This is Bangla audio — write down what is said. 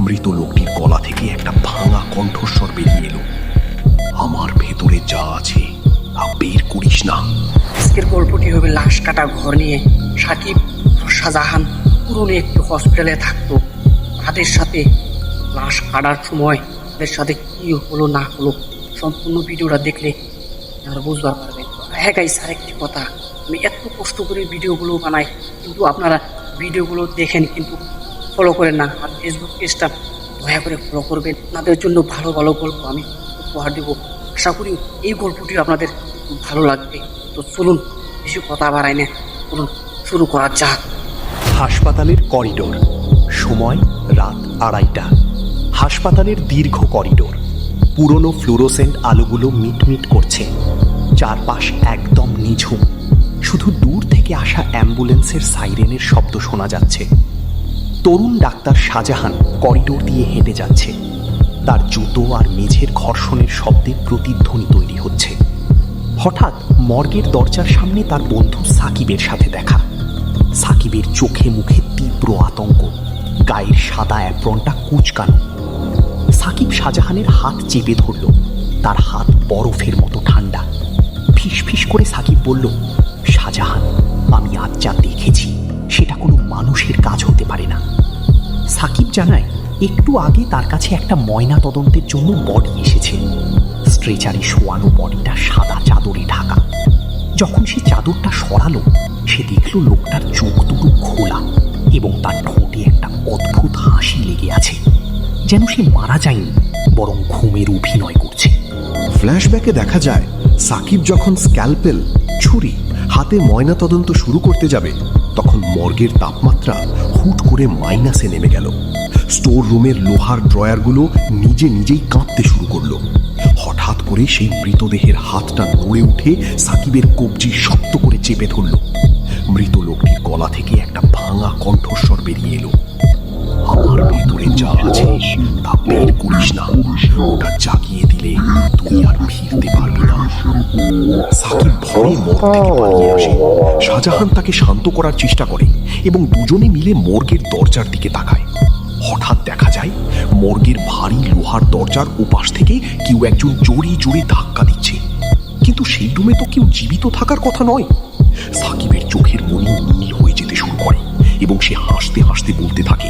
মৃত লোকটির গলা থেকে একটা ভাঙা কণ্ঠস্বর বেরিয়ে এলো, আমার ভেতরে যা আছে তা বের করিস না। আজকের গল্পটি হবে লাশ কাটা ঘর নিয়ে। সাকিব আর শাহজাহান পুরনো একটি হসপিটালে থাকতো। তাদের সাথে লাশ কাটার সময় তাদের সাথে কি হলো না হলো সম্পূর্ণ ভিডিওটা দেখলে আপনারা বুঝতে পারবেন। হ্যাঁ গাইস, আরেকটি কথা, আমি এত কষ্ট করে ভিডিওগুলো বানাই, কিন্তু আপনারা ভিডিওগুলো দেখেন কিন্তু ফলো করেন না। আর ফেসবুক পেজটা দয়া করে ফলো করবেন। আপনাদের জন্য ভালো ভালো গল্প আমি উপহার দেবো। আশা করি এই গল্পটিও আপনাদের ভালো লাগবে। তো চলুন বেশি কথা বাড়াই না, চলুন শুরু করা যাক। হাসপাতালের করিডোর, সময় রাত 2:30। হাসপাতালের দীর্ঘ করিডোর, পুরনো ফ্লুরোসেন্ট আলোগুলো মিটমিট করছে, চারপাশ একদম নিঝুম। শুধু দূর থেকে আসা অ্যাম্বুলেন্সের সাইরেনের শব্দ শোনা যাচ্ছে। তরুণ ডাক্তার শাহজাহান করিডোর দিয়ে হেঁটে যাচ্ছে। তার জুতো আর মেঝের ঘর্ষণের শব্দে প্রতিধ্বনি তৈরি হচ্ছে। হঠাৎ মর্গের দরজার সামনে তার বন্ধু সাকিবের সাথে দেখা। সাকিবের চোখে মুখে তীব্র আতঙ্ক, গায়ের সাদা অ্যাপ্রনটা কুঁচকানো। সাকিব শাহজাহানের হাত চেপে ধরল। তার হাত বরফের মতো ঠান্ডা। ফিসফিস করে সাকিব বলল, শাহজাহান, আমি আজ যা দেখেছি সেটা কোনো মানুষের কাজ হতে পারে না। সাকিব জানায়, একটু আগে তার কাছে একটা ময়না তদন্তের জন্য বডি এসেছে। স্ট্রেচারে শোয়ানো বডিটা সাদা চাদরে ঢাকা। যখন সে চাদরটা সরালো, সে দেখল লোকটার চোখ দুটো খোলা এবং তার ঠোঁটে একটা অদ্ভুত হাসি লেগে আছে, যেন সে মারা যায়নি, বরং ঘুমের অভিনয় করছে। ফ্ল্যাশব্যাকে দেখা যায় সাকিব যখন স্ক্যালপেল, ছুরি হাতে ময়না তদন্ত শুরু করতে যাবে, তখন মর্গের তাপমাত্রা হুট করে মাইনাসে নেমে গেল। স্টোর রুমের লোহার ড্রয়ারগুলো নিজে নিজেই কাঁপতে শুরু করলো। হঠাৎ করে সেই মৃতদেহের হাতটা নড়ে উঠে সাকিবের কবজি শক্ত করে চেপে ধরল। মৃত লোকটির গলা থেকে একটা ভাঙা কণ্ঠস্বর বেরিয়ে এলো, আমার ভেতরে যা আছে তা বের করিস না, ওটা জাগিয়ে দিলে তুই আর ফিরতে পারবি না। সাকিব ভয়ে মর্গ থেকে পালিয়ে আসে। শাহজাহান তাকে শান্ত করার চেষ্টা করে এবং দুজনে মিলে মর্গের দরজার দিকে তাকায়। হঠাৎ দেখা যায় মর্গের ভারী লোহার দরজার ওপাশ থেকে কেউ একজন জোরে জোরে ধাক্কা দিচ্ছে, কিন্তু সেই রুমে তো কেউ জীবিত থাকার কথা নয়। সাকিবের চোখের মনি নীল হয়ে যেতে শুরু করে এবং সে হাসতে হাসতে বলতে থাকে,